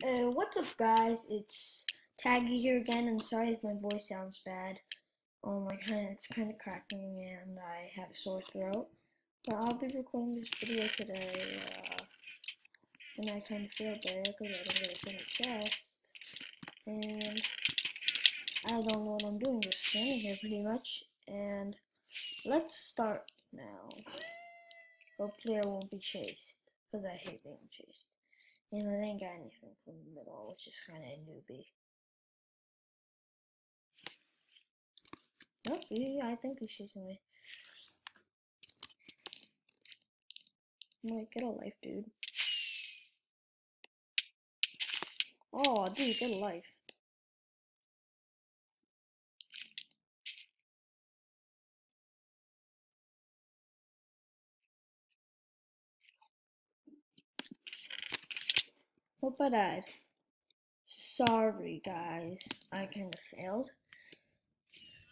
What's up, guys? It's Taggy here again, and sorry if my voice sounds bad. It's kind of cracking, and I have a sore throat. But I'll be recording this video today, and I kind of feel bad because I didn't get a single chest, and I don't know what I'm doing, just standing here pretty much. And let's start now. Hopefully, I won't be chased because I hate being chased. And I didn't get anything from the middle, which is kind of newbie. Nope, I think he's chasing me. I'm like, get a life, dude. Oh, dude, get a life. Hope I died. Sorry, guys. I kind of failed.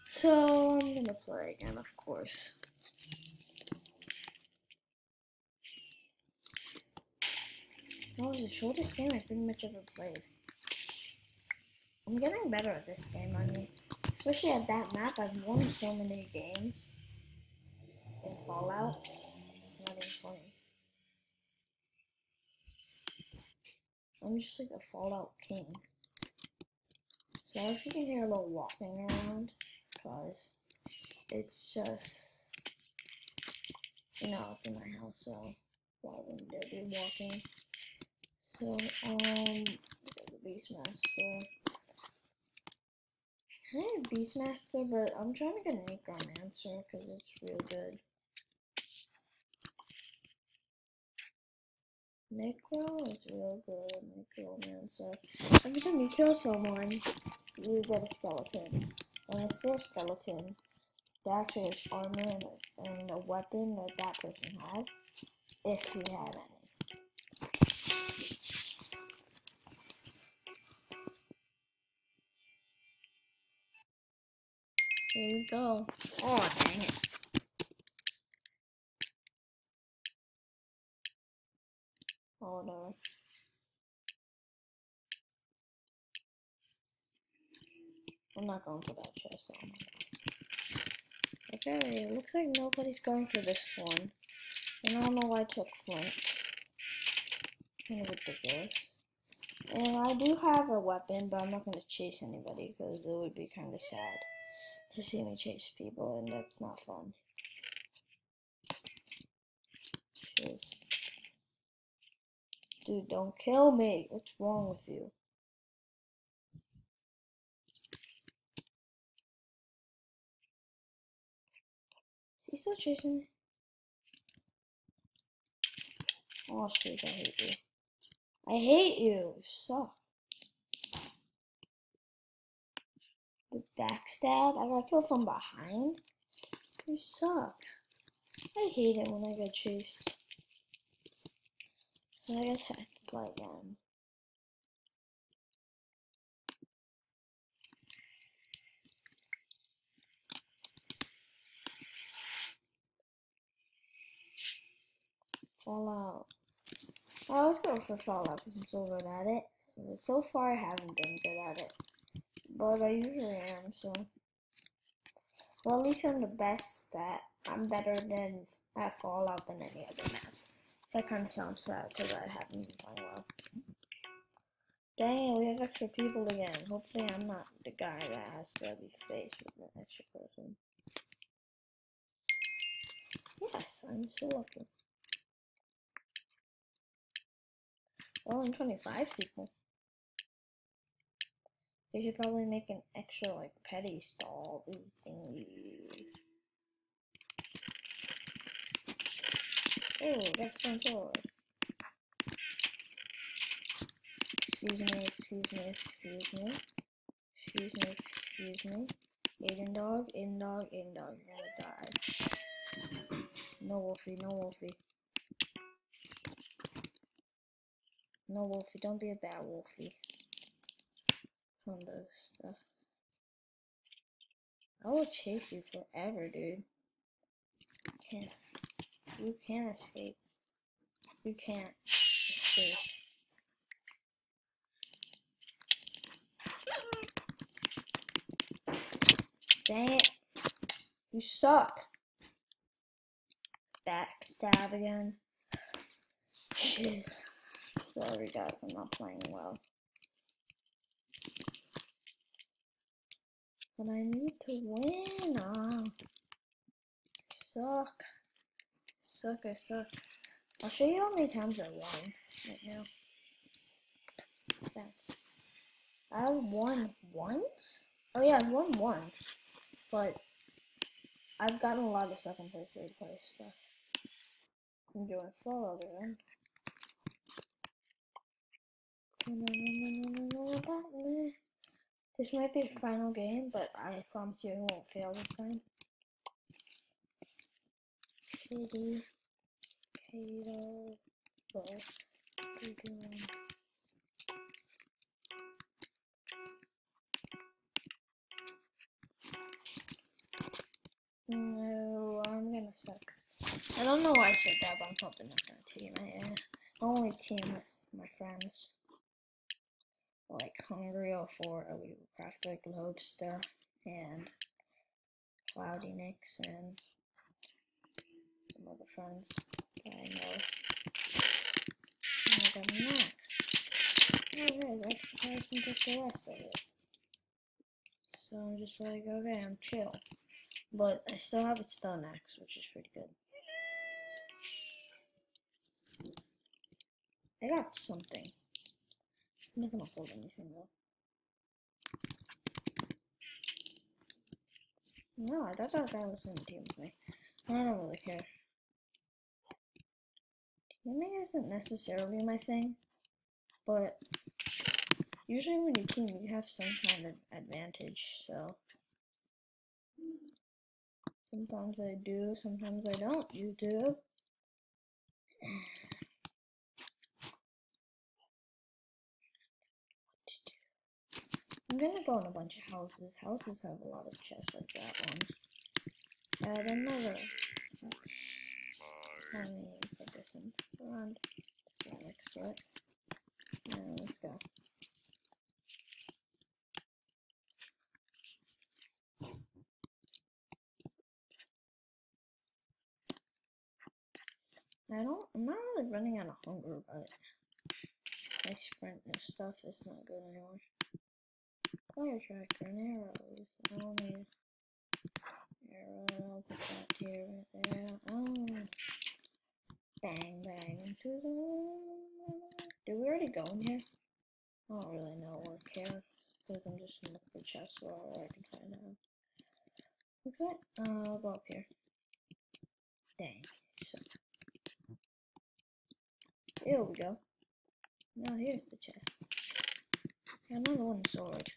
So, I'm gonna play again, of course. That was the shortest game I pretty much ever played. I'm getting better at this game, I mean, especially at that map. I've won so many games in Fallout. It's not even funny. I'm just like the Fallout king. So if you can hear a little walking around, cause it's just, it's in my house, so why wouldn't there be walking? So, the Beastmaster. I have Beastmaster, but I'm trying to get Necromancer, cause it's real good. Necro is real good, Necromancer. Every time you kill someone, you get a skeleton. And it's their skeleton that actually has armor and a weapon that that person had, if he had any. There you go. Oh, dang it. Oh no. I'm not going for that chest. So. Okay, it looks like nobody's going for this one. And I don't know why I took Flint. Kind of ridiculous. And I do have a weapon, but I'm not going to chase anybody because it would be kind of sad to see me chase people, and that's not fun. Jeez. Dude, don't kill me. What's wrong with you? Is he still chasing me? Oh, jeez, I hate you. I hate you. You suck. The backstab? I got killed from behind? You suck. I hate it when I get chased. So I guess I have to play again. Fallout. I always go for Fallout because I'm so good at it. But so far I haven't been good at it. But I usually am, so. Well, at least I'm the best at. I'm better than at Fallout than any other map. That kind of sounds sad because I haven't been playing well. Dang, we have extra people again. Hopefully I'm not the guy that has to be faced with an extra person. Yes, I'm still looking. Only 25 people. They should probably make an extra, like, petty stall thingy. Oh, that's one sword. Excuse me, excuse me, excuse me. Excuse me, excuse me. Aiden dog, Aiden dog, Aiden dog. You're gonna die. No Wolfie, no Wolfie. No Wolfie, don't be a bad Wolfie. From those stuff. I will chase you forever, dude. You can't escape. You can't escape. Dang it. You suck. Backstab again. Jeez. Sorry guys, I'm not playing well. But I need to win. I suck. I suck. I'll show you how many times I won right now. Stats. I won once? Oh yeah, I've won once. But I've gotten a lot of second place, third place stuff. I'm doing full over then. This might be the final game, but I promise you I won't fail this time. Kitty, Kato, No, I'm gonna suck. I don't know why I said that, but I'm probably not gonna team. I only team with my friends. Like Hungry 04, we craft like Lobster and Cloudy Nix and some other friends that I know. And I got Max. Okay, that's the person took the rest of it. So I'm just like, okay, I'm chill. But I still have a stone axe, which is pretty good. I got something. I'm not gonna hold anything though. No, I thought that guy was in the team with me. I don't really care. Teaming isn't necessarily my thing, but usually when you team, you have some kind of advantage, so. Sometimes I do, sometimes I don't. You do. I'm gonna go in a bunch of houses. Houses have a lot of chests like that one. Add another. Let me put this in front. Just right next to it. And let's go. I'm not really running out of hunger, but my sprint and stuff is not good anymore. Fire tractor and arrows. I don't need arrow. I'll put that here, right there. Oh. Bang, bang. Did we already go in here? I don't really know or care, because I'm just looking for chests where I can find out. Looks like, I'll go up here. Dang. So. Here we go. Now here's the chest. Got another one sword.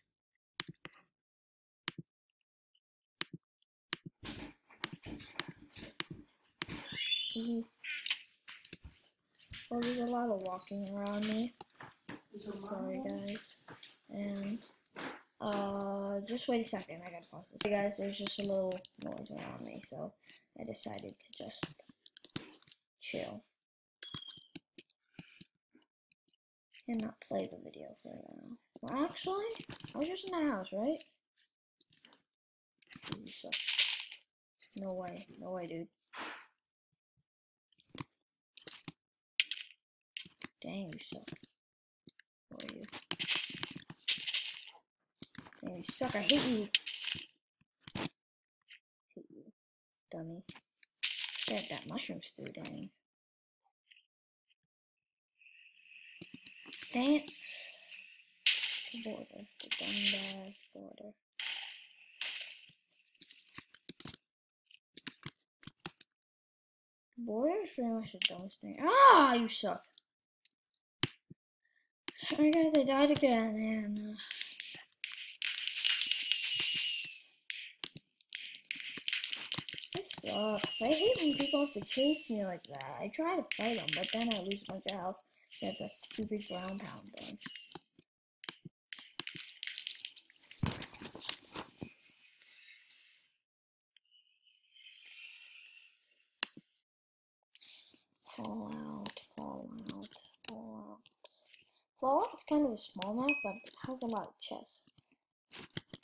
Well, there's a lot of walking around me. Sorry guys. And just wait a second, I gotta pause this. Hey guys, there's just a little noise around me, so I decided to just chill. And not play the video for now. Well, actually, I was just in the house, right? You suck. No way, dude. Dang, you suck. Who are you? Dang, you suck. I hate you. Hate you, dummy. Get that mushroom stew, dang. Dang it. The border. The dumbass border. The border is pretty much the dumbest thing. Ah, you suck. Sorry guys, I died again, and this sucks. I hate when people have to chase me like that. I try to fight them, but then I lose a bunch of health. That's that stupid ground pound thing. Fallout. Fallout's kind of a small map, but it has a lot of chests.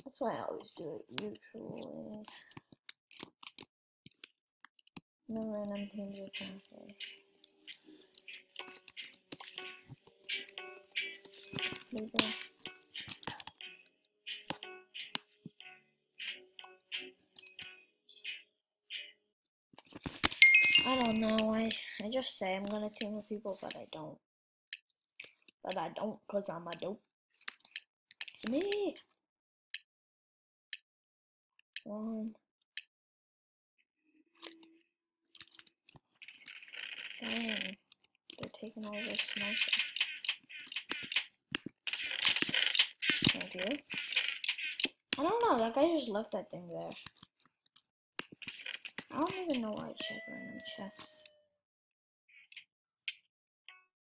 Let's That's why I always do it usually. No random teams are conflict. Libra. I don't know. I just say I'm gonna team with people, but I don't. But I don't, cause I'm a dope. It's me. One. Dang. They're taking all this small stuff. Thank you. I don't know. That guy just left that thing there. I don't even know why I check random chests.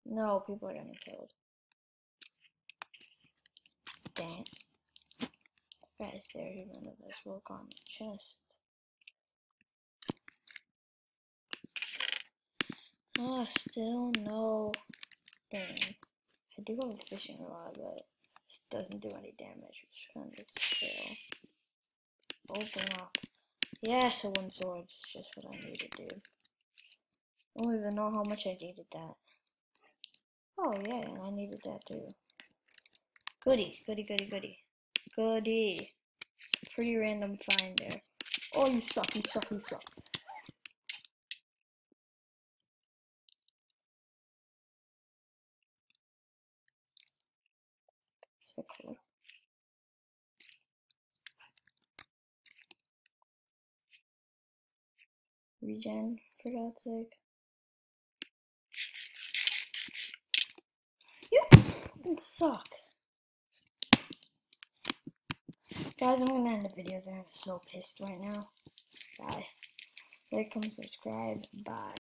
No, people are getting killed. Dang. Guys, there, none of us work on the chest. Ah, still no. Dang. I do have a fishing rod, but it doesn't do any damage, which kind of fail. Open up. Yes, a one sword is just what I needed, dude. I don't even know how much I needed that. Oh, yeah, and I needed that too. Goody, goody, goody, goody. Goody. It's a pretty random find there. Oh, you suck, you suck, you suck. So cool. Regen, for God's sake. You fucking suck. Guys, I'm gonna end the video there. I'm so pissed right now. Bye. Like, comment, subscribe. Bye.